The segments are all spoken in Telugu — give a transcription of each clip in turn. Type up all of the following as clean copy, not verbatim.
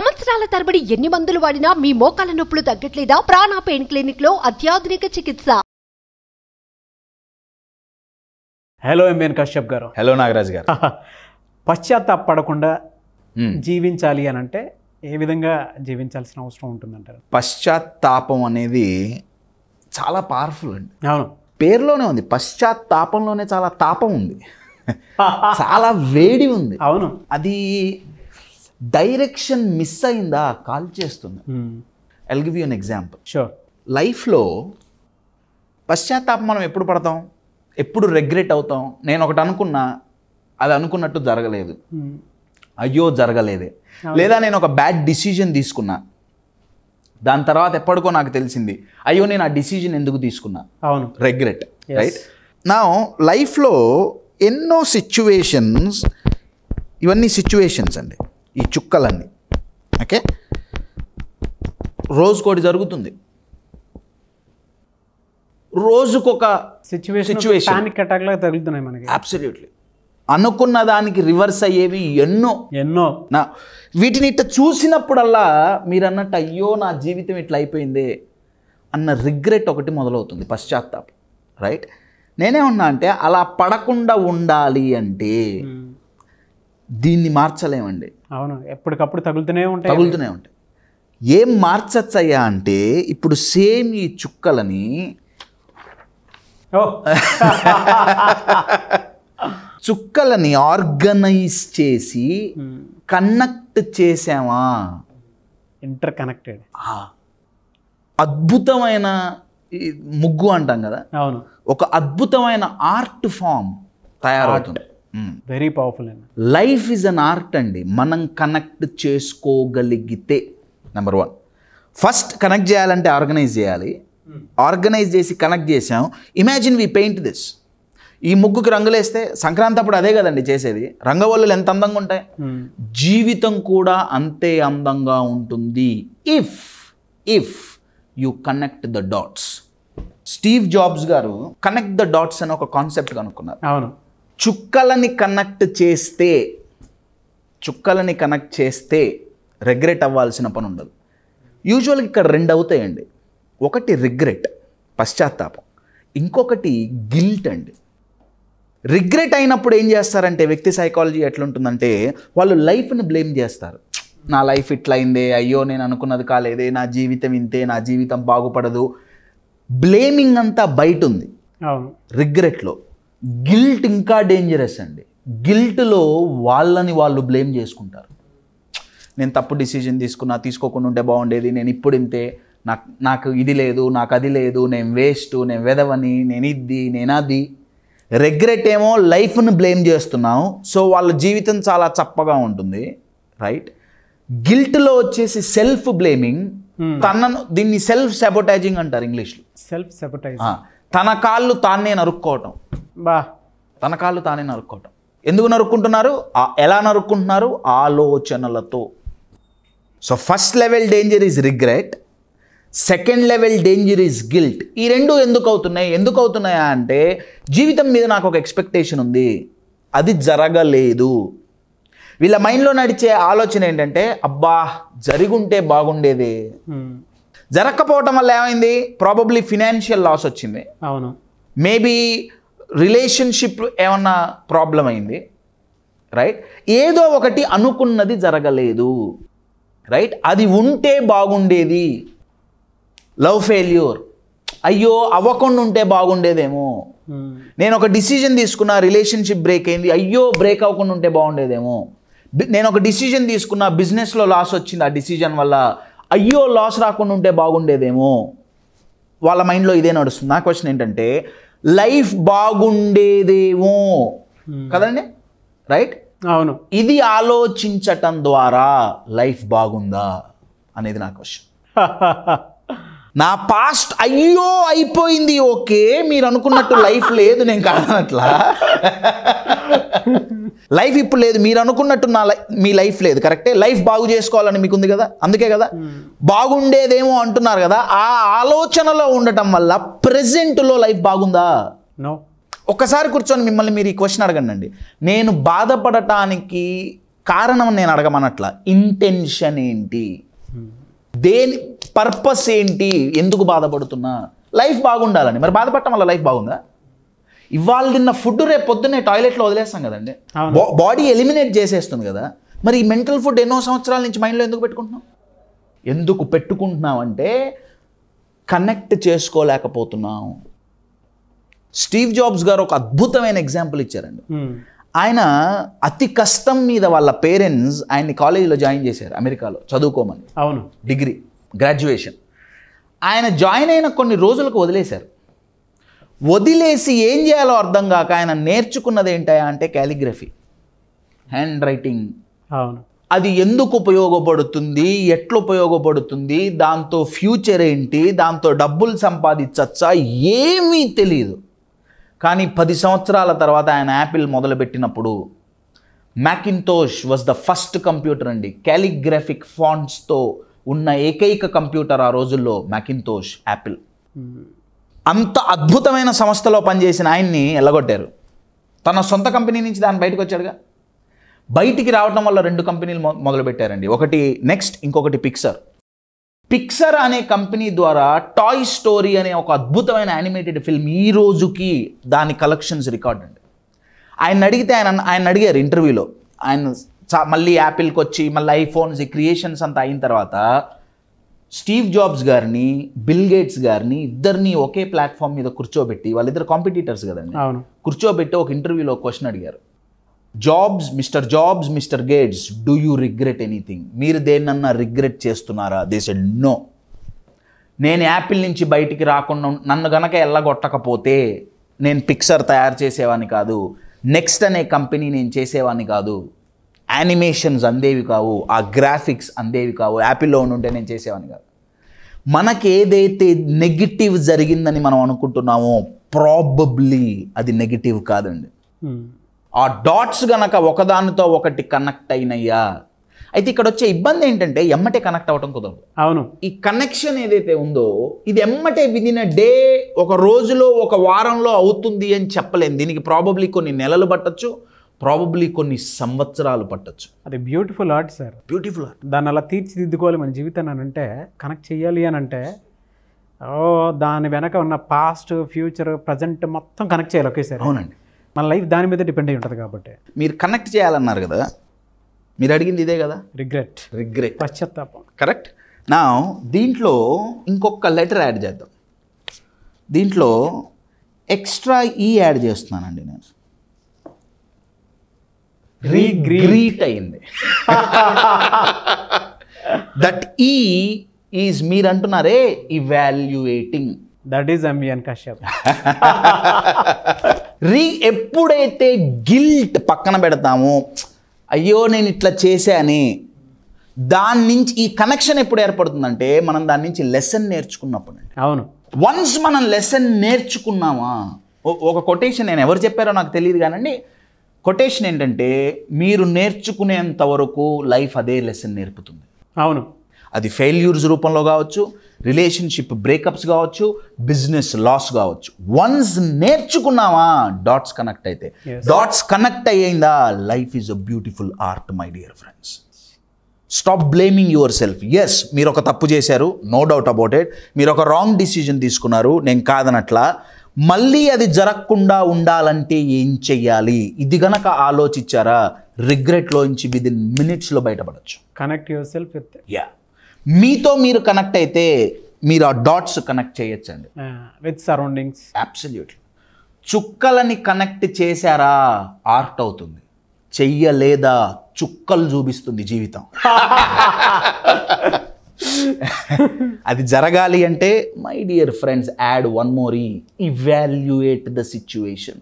సంవత్సరాల తరబడి ఎన్ని మందులు వాడినా మీ మోకాల నొప్పులు తగ్గట్లేదా? ప్రాణ పెయిన్ క్లినిక్ లో అత్యాధునిక చికిత్స. హలో ఎంఎన్ కశ్యప్ గారు. హలో నాగరాజ్ గారు. పశ్చాత్తాపడకుండా జీవించాలి అని అంటే ఏ విధంగా జీవించాల్సిన అవసరం ఉంటుందంటారు? పశ్చాత్తాపం అనేది చాలా పవర్ఫుల్ అండి. అవును, పేరులోనే ఉంది. పశ్చాత్తాపంలోనే చాలా తాపం ఉంది, చాలా వేడి ఉంది. అవును, అది డైరెక్షన్ మిస్ అయిందా కాల్ చేస్తుంది. I'll give you an example. Sure. లైఫ్లో పశ్చాత్తాపం మనం ఎప్పుడు పడతాం, ఎప్పుడు రిగ్రెట్ అవుతాం. నేను ఒకటి అనుకున్నా, అది అనుకున్నట్టు జరగలేదు, అయ్యో జరగలేదే. లేదా నేను ఒక బ్యాడ్ డిసిజన్ తీసుకున్నా, దాని తర్వాత ఎప్పటికో నాకు తెలిసింది, అయ్యో నేను ఆ డిసిజన్ ఎందుకు తీసుకున్నా. అవును, రిగ్రెట్. రైట్. నా లైఫ్లో ఎన్నో సిచ్యువేషన్స్, ఇవన్నీ సిచ్యువేషన్స్ అండి, ఈ చుక్కలన్నీ. ఓకే, రోజుకోటి జరుగుతుంది, రోజుకొక సిచ్యువేషన్ అటాక్ లాగా తగులుతున్నాయి మనకి. అబ్సల్యూట్లీ. అనుకున్న దానికి రివర్స్ అయ్యేవి ఎన్నో. నా వీటిని ఇట్లా చూసినప్పుడల్లా మీరు అన్నట్టు అయ్యో నా జీవితం ఇట్లా అయిపోయిందే అన్న రిగ్రెట్ ఒకటి మొదలవుతుంది, పశ్చాత్తాపం. రైట్. నేనే ఉన్నా అంటే అలా పడకుండా ఉండాలి అంటే దీన్ని మార్చలేమండి. అవును, ఎప్పటికప్పుడు తగులుతూనే ఉంటాయి. ఏం మార్చచ్చయ్యా అంటే ఇప్పుడు సేమ్ ఈ చుక్కలని చుక్కలని ఆర్గనైజ్ చేసి కనెక్ట్ చేసామా, ఇంటర్ కనెక్టెడ్, అద్భుతమైన ముగ్గు అంటాం కదా. అవును, ఒక అద్భుతమైన ఆర్ట్ ఫామ్ తయారవుతుంది. వెరీ పవర్ఫుల్ అండి. లైఫ్ ఈజ్ అన్ ఆర్ట్ అండి. మనం కనెక్ట్ చేసుకోగలిగితే నెంబర్ 1 ఫస్ట్ కనెక్ట్ చేయాలంటే ఆర్గనైజ్ చేయాలి. ఆర్గనైజ్ చేసి కనెక్ట్ చేసాం. Imagine we paint this. ఈ ముగ్గుకి రంగులేస్తే సంక్రాంతి అప్పుడు అదే కదండి చేసేది. రంగవల్లులు ఎంత అందంగా ఉంటాయి, జీవితం కూడా అంతే అందంగా ఉంటుంది if you connect the dots. Steve jobs గారు కనెక్ట్ ద డాట్స్ అని ఒక కాన్సెప్ట్ కనుక్కున్నారు. అవును, చుక్కలని కనెక్ట్ చేస్తే రిగ్రెట్ అవ్వాల్సిన పని ఉండదు. యూజువల్గా ఇక్కడ 2 అవుతాయండి. ఒకటి రిగ్రెట్, పశ్చాత్తాపం. ఇంకొకటి గిల్ట్ అండి. రిగ్రెట్ అయినప్పుడు ఏం చేస్తారంటే వ్యక్తి సైకాలజీ ఎట్లుంటుందంటే వాళ్ళు లైఫ్ని బ్లేమ్ చేస్తారు. నా లైఫ్ ఇట్లా అయిందే, అయ్యో నేను అనుకున్నది కాలేదే, నా జీవితం ఇంతే, నా జీవితం బాగుపడదు. బ్లేమింగ్ అంతా బయట ఉంది. రిగ్రెట్లో గిల్ట్ ఇంకా డేంజరస్ అండి. గిల్ట్లో వాళ్ళని వాళ్ళు బ్లేమ్ చేసుకుంటారు. నేను తప్పు డిసిజన్ తీసుకోకుండా ఉంటే బాగుండేది, నేను ఇప్పుడు ఇంతే, నాకు ఇది లేదు, నాకు అది లేదు, నేను వేస్ట్, నేను వెదవని, నేను అది. రిగ్రెట్ ఏమో లైఫ్ను బ్లేమ్ చేస్తున్నాం, సో వాళ్ళ జీవితం చాలా చప్పగా ఉంటుంది. రైట్. గిల్ట్లో వచ్చేసి సెల్ఫ్ బ్లేమింగ్, దీన్ని సెల్ఫ్ సబోటాజింగ్ అంటారు ఇంగ్లీష్లో. Self sabotage. తన కాళ్ళు తానే నరుక్కోవటం. తన కాళ్ళు తానే నరుక్కోవటం. ఎందుకు నరుక్కుంటున్నారు, ఎలా నరుక్కుంటున్నారు, ఆలోచనలతో. So first level danger is regret, second level danger is guilt. ఈ రెండు ఎందుకు అవుతున్నాయా అంటే జీవితం మీద నాకు ఒక ఎక్స్పెక్టేషన్ ఉంది, అది జరగలేదు. వీళ్ళ మైండ్లో నడిచే ఆలోచన ఏంటంటే అబ్బా జరిగుంటే బాగుండేది. జరగకపోవటం వల్ల ఏమైంది, ప్రాబబ్లీ ఫినాన్షియల్ లాస్ వచ్చింది. అవును, మేబీ రిలేషన్షిప్ ఏమన్నా ప్రాబ్లం అయింది. రైట్. ఏదో ఒకటి అనుకున్నది జరగలేదు. రైట్. అది ఉంటే బాగుండేది. లవ్ ఫెయిల్యూర్, అయ్యో అవ్వకుండా ఉంటే బాగుండేదేమో. నేను ఒక డిసిజన్ తీసుకున్నా, రిలేషన్షిప్ బ్రేక్ అయింది, అయ్యో బ్రేక్ అవ్వకుండా ఉంటే బాగుండేదేమో. నేను ఒక డిసిజన్ తీసుకున్నా, బిజినెస్లో లాస్ వచ్చింది, ఆ డిసిజన్ వల్ల అయ్యో లాస్ రాకుండా ఉంటే బాగుండేదేమో. వాళ్ళ మైండ్లో ఇదే నడుస్తుంది. నా క్వశ్చన్ ఏంటంటే లైఫ్ బాగుండేదేమో కదండి. రైట్. అవును, ఇది ఆలోచించటం ద్వారా లైఫ్ బాగుందా అనేది నా క్వశ్చన్. నా పాస్ట్ అయ్యో అయిపోయింది, ఓకే, మీరు అనుకున్నట్టు లైఫ్ లేదు, నేను కాదనట్లా. లైఫ్ ఇప్పుడు లేదు, మీరు అనుకున్నట్టు మీ లైఫ్ లేదు, కరెక్టే. లైఫ్ బాగు చేసుకోవాలని మీకు ఉంది కదా, అందుకే కదా బాగుండేదేమో అంటున్నారు కదా. ఆ ఆలోచనలో ఉండటం వల్ల ప్రెజెంట్లో లైఫ్ బాగుందా? నో. ఒక్కసారి కూర్చొని మిమ్మల్ని మీరు ఈ క్వశ్చన్ అడగండి. నేను బాధపడటానికి కారణం నేను అడగమనట్ల, ఇంటెన్షన్ ఏంటి, దేని పర్పస్ ఏంటి, ఎందుకు బాధపడుతున్నా, లైఫ్ బాగుండాలని. మరి బాధపడటం వల్ల లైఫ్ బాగుందా? ఇవాళ తిన్న ఫుడ్ రేపు పొద్దున్నే టాయిలెట్లో వదిలేస్తాం కదండి, బాడీ ఎలిమినేట్ చేసేస్తుంది కదా. మరి ఈ మెంటల్ ఫుడ్ ఎన్నో సంవత్సరాల నుంచి మైండ్లో ఎందుకు పెట్టుకుంటున్నాం? ఎందుకు పెట్టుకుంటున్నాం అంటే కనెక్ట్ చేసుకోలేకపోతున్నాం. స్టీవ్ జాబ్స్ గారు ఒక అద్భుతమైన ఎగ్జాంపుల్ ఇచ్చారండి. ఆయన అతి కష్టం మీద వాళ్ళ పేరెంట్స్ ఆయన్ని కాలేజీలో జాయిన్ చేశారు, అమెరికాలో చదువుకోమని. అవును, డిగ్రీ గ్రాడ్యుయేషన్. ఆయన జాయిన్ అయిన కొన్ని రోజులకు వదిలేశారు. వదిలేసి ఏం చేయాలో అర్థం కాక ఆయన నేర్చుకున్నది ఏంటా అంటే క్యాలిగ్రఫీ, హ్యాండ్ రైటింగ్. అవును, అది ఎందుకు ఉపయోగపడుతుంది, ఎట్లా ఉపయోగపడుతుంది, దాంతో ఫ్యూచర్ ఏంటి, దాంతో డబ్బులు సంపాదించచ్చా, ఏమీ తెలియదు. కానీ 10 సంవత్సరాల తర్వాత ఆయన యాపిల్ మొదలుపెట్టినప్పుడు మ్యాకింతోష్ వాజ్ ద ఫస్ట్ కంప్యూటర్ అండి. క్యాలిగ్రాఫిక్ ఫాంట్స్తో ఉన్న ఏకైక కంప్యూటర్ ఆ రోజుల్లో మ్యాకింతోష్, యాపిల్. అంత అద్భుతమైన సంస్థలో పనిచేసిన ఆయన్ని ఎల్లగొట్టారు. తన సొంత కంపెనీ నుంచి దాన్ని బయటకు వచ్చాడుగా. బయటికి రావడం వల్ల 2 కంపెనీలు మొదలుపెట్టారండి. ఒకటి నెక్స్ట్, ఇంకొకటి పిక్సర్. పిక్సర్ అనే కంపెనీ ద్వారా టాయ్ స్టోరీ అనే ఒక అద్భుతమైన యానిమేటెడ్ ఫిల్మ్ ఈ రోజుకి దాని కలెక్షన్స్ రికార్డ్ అండి. ఆయన అడిగితే ఆయన అడిగారు ఇంటర్వ్యూలో, ఆయన మళ్ళీ యాపిల్కి వచ్చి మళ్ళీ ఐఫోన్స్ క్రియేషన్స్ అంతా అయిన తర్వాత స్టీవ్ జాబ్స్ గారిని, బిల్ గేట్స్ గారిని ఇద్దరిని ఒకే ప్లాట్ఫామ్ మీద కూర్చోబెట్టి, వాళ్ళిద్దరు కాంపిటీటర్స్ కదండి, కూర్చోబెట్టి ఒక ఇంటర్వ్యూలో క్వశ్చన్ అడిగారు. Mister Gates, do you regret anything? మీరు దేన్నన్నా రిగ్రెట్ చేస్తున్నారా? They said no. నేను యాపిల్ నుంచి బయటికి రాకుండా నన్ను గనక ఎల్లగొట్టకపోతే నేను పిక్సర్ తయారు చేసేవాడిని కాదు, నెక్స్ట్ అనే కంపెనీ నేను చేసేవాడిని కాదు, యానిమేషన్స్ అందేవి కావు, ఆ గ్రాఫిక్స్ అందేవి కావు, యాపిల్లో ఉంటే నేను చేసేవాడిని కాదు. మనకి ఏదైతే నెగిటివ్ జరిగిందని మనం అనుకుంటున్నామో ప్రాబబ్లీ అది నెగిటివ్ కాదండి. ఆ డాట్స్ గనక ఒకదానితో ఒకటి కనెక్ట్ అయినయ్యా. అయితే ఇక్కడ వచ్చే ఇబ్బంది ఏంటంటే ఎమ్మటే కనెక్ట్ అవ్వడం కుదరదు. అవును, ఈ కనెక్షన్ ఏదైతే ఉందో ఇది ఎమ్మటే విదిన్ ఎ డే, ఒక రోజులో, ఒక వారంలో అవుతుంది అని చెప్పలేము. దీనికి ప్రాబబ్లీ కొన్ని నెలలు పట్టచ్చు, ప్రాబబ్లీ కొన్ని సంవత్సరాలు పట్టచ్చు. అది beautiful art sir, beautiful art. దాన్ని అలా తీర్చిదిద్దుకోవాలి మన జీవితాన్ని అని అంటే, కనెక్ట్ చేయాలి అని అంటే దాని వెనక ఉన్న పాస్ట్, ఫ్యూచర్, ప్రజెంట్ మొత్తం కనెక్ట్ చేయాలి ఒకేసారి. అవునండి, మన లైఫ్ దాని మీద డిపెండ్ అయి ఉంటుంది. కాబట్టి మీరు కనెక్ట్ చేయాలన్నారు కదా, మీరు అడిగింది ఇదే కదా, రిగ్రెట్, పశ్చాత్తాపం. కరెక్ట్. నా దీంట్లో ఇంకొక లెటర్ యాడ్ చేద్దాం. దీంట్లో ఎక్స్ట్రా యాడ్ చేస్తున్నానండి నేను. రీగ్రీట్ అయింది. దట్ ఈజ్ మీరు అంటున్నారే evaluating, that is MVN Kashyap. ఎప్పుడైతే గిల్ట్ పక్కన పెడతామో, అయ్యో నేను ఇట్లా చేశాని, దాని నుంచి ఈ కనెక్షన్ ఎప్పుడు ఏర్పడుతుందంటే మనం దాని నుంచి లెసన్ నేర్చుకున్నప్పుడు. అవును, వన్స్ మనం లెసన్ నేర్చుకున్నామా, ఒక కొటేషన్ నేను ఎవరు చెప్పారో నాకు తెలియదు కానండి, కొటేషన్ ఏంటంటే మీరు నేర్చుకునేంత వరకు లైఫ్ అదే లెసన్ నేర్పుతుంది. అవును, అది ఫెయిల్యూర్స్ రూపంలో కావచ్చు, రిలేషన్షిప్ బ్రేకప్స్ కావచ్చు, బిజినెస్ లాస్ కావచ్చు. వన్స్ నేర్చుకున్నావా, డాట్స్ కనెక్ట్ అయితే, డాట్స్ కనెక్ట్ అయ్యిందా, life is a beautiful art my dear friends. Stop blaming yourself. Yes, మీరు ఒక తప్పు చేశారు, నో డౌట్ అబౌట్ ఇట్. మీరు ఒక రాంగ్ డిసిజన్ తీసుకున్నారు, నేను కాదనట్లా. మళ్ళీ అది జరగకుండా ఉండాలంటే ఏం చెయ్యాలి, ఇది గనక ఆలోచించారా, రిగ్రెట్లోంచి విదిన్ మినిట్స్లో బయటపడచ్చు. కనెక్ట్ యువర్ సెల్ఫ్ విత్, మీతో మీరు కనెక్ట్ అయితే మీరు ఆ డాట్స్ కనెక్ట్ చేయొచ్చండి విత్ సరౌండింగ్స్. అబ్సల్యూట్లీ. చుక్కలని కనెక్ట్ చేశారా, ఆర్ట్ అవుతుంది. చెయ్యలేదా, చుక్కలు చూపిస్తుంది జీవితం. అది జరగాలి అంటే my dear friends, add one more, evaluate the situation.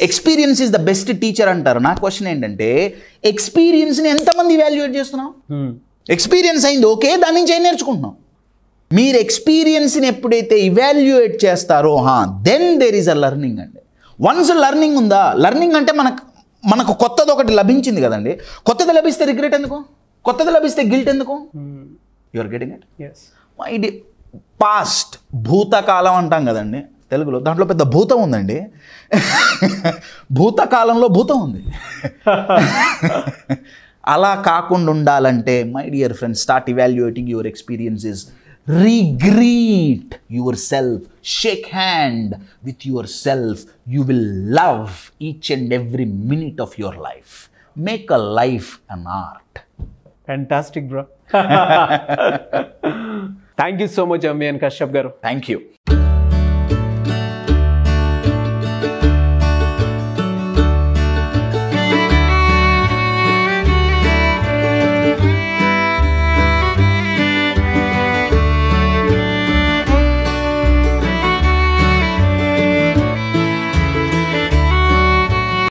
Experience is the best teacher అంటారు. నా క్వశ్చన్ ఏంటంటే, ఎక్స్పీరియన్స్ని ఎంతమంది ఇవాల్యుయేట్ చేస్తున్నాం? ఎక్స్పీరియన్స్ అయింది, ఓకే, దాని నుంచి ఏం నేర్చుకుంటున్నాం? మీరు ఎక్స్పీరియన్స్ని ఎప్పుడైతే ఇవాల్యుయేట్ చేస్తారో, then there is a learning అండి. వన్స్ లెర్నింగ్ ఉందా, లెర్నింగ్ అంటే మనకు కొత్తది ఒకటి లభించింది కదండి. కొత్తది లభిస్తే రిగ్రెట్ ఎందుకు? కొత్తది లభిస్తే గిల్ట్ ఎందుకు? You are getting it? My the past, భూతకాలం అంటాం కదండి తెలుగులో, దాంట్లో పెద్ద భూతం ఉందండి. భూతకాలంలో భూతం ఉంది. అలా కాకుండా ఉండాలంటే my dear friends, start evaluating your experiences, regret yourself, shake hand with yourself. You will love each and every minute of your life. Make a life an art. Fantastic bro. Thank you so much అమ్మియన్ కశ్యప్ గారు. Thank you.